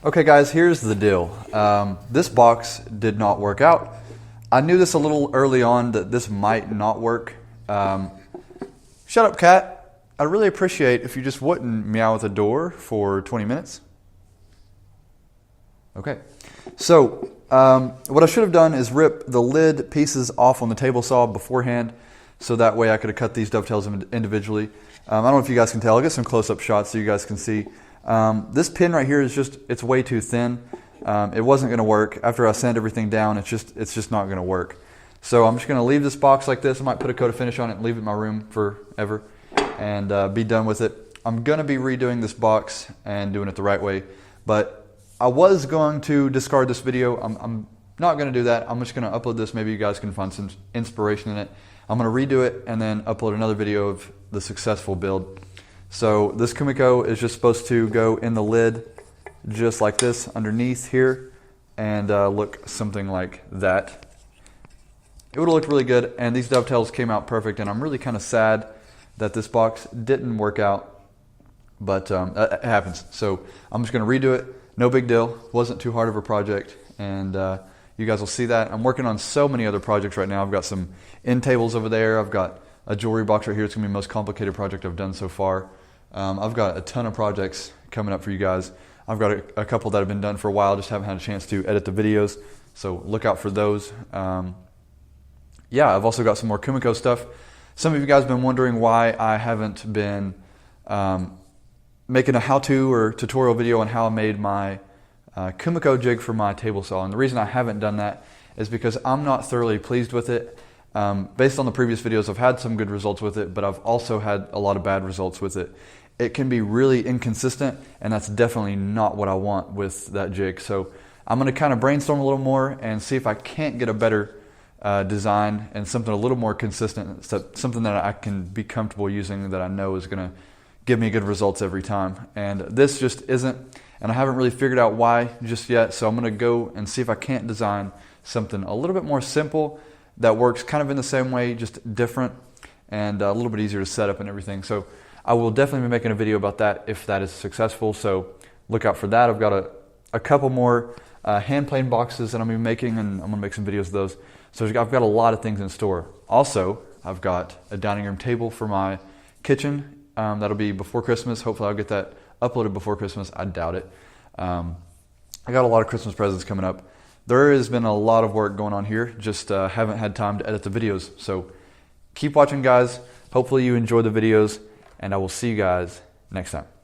Okay guys, here's the deal. This box did not work out. I knew this a little early on that this might not work. Shut up, cat. I'd really appreciate if you just wouldn't meow at the door for 20 minutes. Okay, so what I should have done is rip the lid pieces off on the table saw beforehand, so that way I could have cut these dovetails individually. I don't know if you guys can tell. I'll get some close-up shots so you guys can see. This pin right here is it's way too thin. It wasn't going to work. After I sand everything down, it's just not going to work. So I'm just going to leave this box like this. I might put a coat of finish on it and leave it in my room forever and be done with it. I'm going to be redoing this box and doing it the right way, but I was going to discard this video. I'm not going to do that. I'm just going to upload this. Maybe you guys can find some inspiration in it. I'm going to redo it and then upload another video of the successful build. So this Kumiko is just supposed to go in the lid just like this underneath here and look something like that. It would have looked really good, and these dovetails came out perfect, and I'm really kind of sad that this box didn't work out, but it happens. So I'm just going to redo it. No big deal. Wasn't too hard of a project, and you guys will see that. I'm working on so many other projects right now. I've got some end tables over there. I've got a jewelry box right here. It's going to be the most complicated project I've done so far. I've got a ton of projects coming up for you guys. I've got a couple that have been done for a while, just haven't had a chance to edit the videos, so look out for those. Yeah, I've also got some more Kumiko stuff. Some of you guys have been wondering why I haven't been making a how-to or tutorial video on how I made my Kumiko jig for my table saw. And the reason I haven't done that is because I'm not thoroughly pleased with it. Based on the previous videos, I've had some good results with it, but I've also had a lot of bad results with it. It can be really inconsistent, and that's definitely not what I want with that jig. So I'm going to kind of brainstorm a little more and see if I can't get a better design and something a little more consistent, something that I can be comfortable using that I know is going to give me good results every time. And this just isn't, and I haven't really figured out why just yet. So I'm going to go and see if I can't design something a little bit more simple that works kind of in the same way, just different and a little bit easier to set up and everything. So I will definitely be making a video about that if that is successful. So look out for that. I've got a couple more hand plane boxes that I'm going to be making, and I'm going to make some videos of those. So I've got a lot of things in store. Also, I've got a dining room table for my kitchen. That'll be before Christmas. Hopefully I'll get that uploaded before Christmas. I doubt it. I got a lot of Christmas presents coming up. There has been a lot of work going on here, just haven't had time to edit the videos. So keep watching, guys. Hopefully you enjoy the videos, and I will see you guys next time.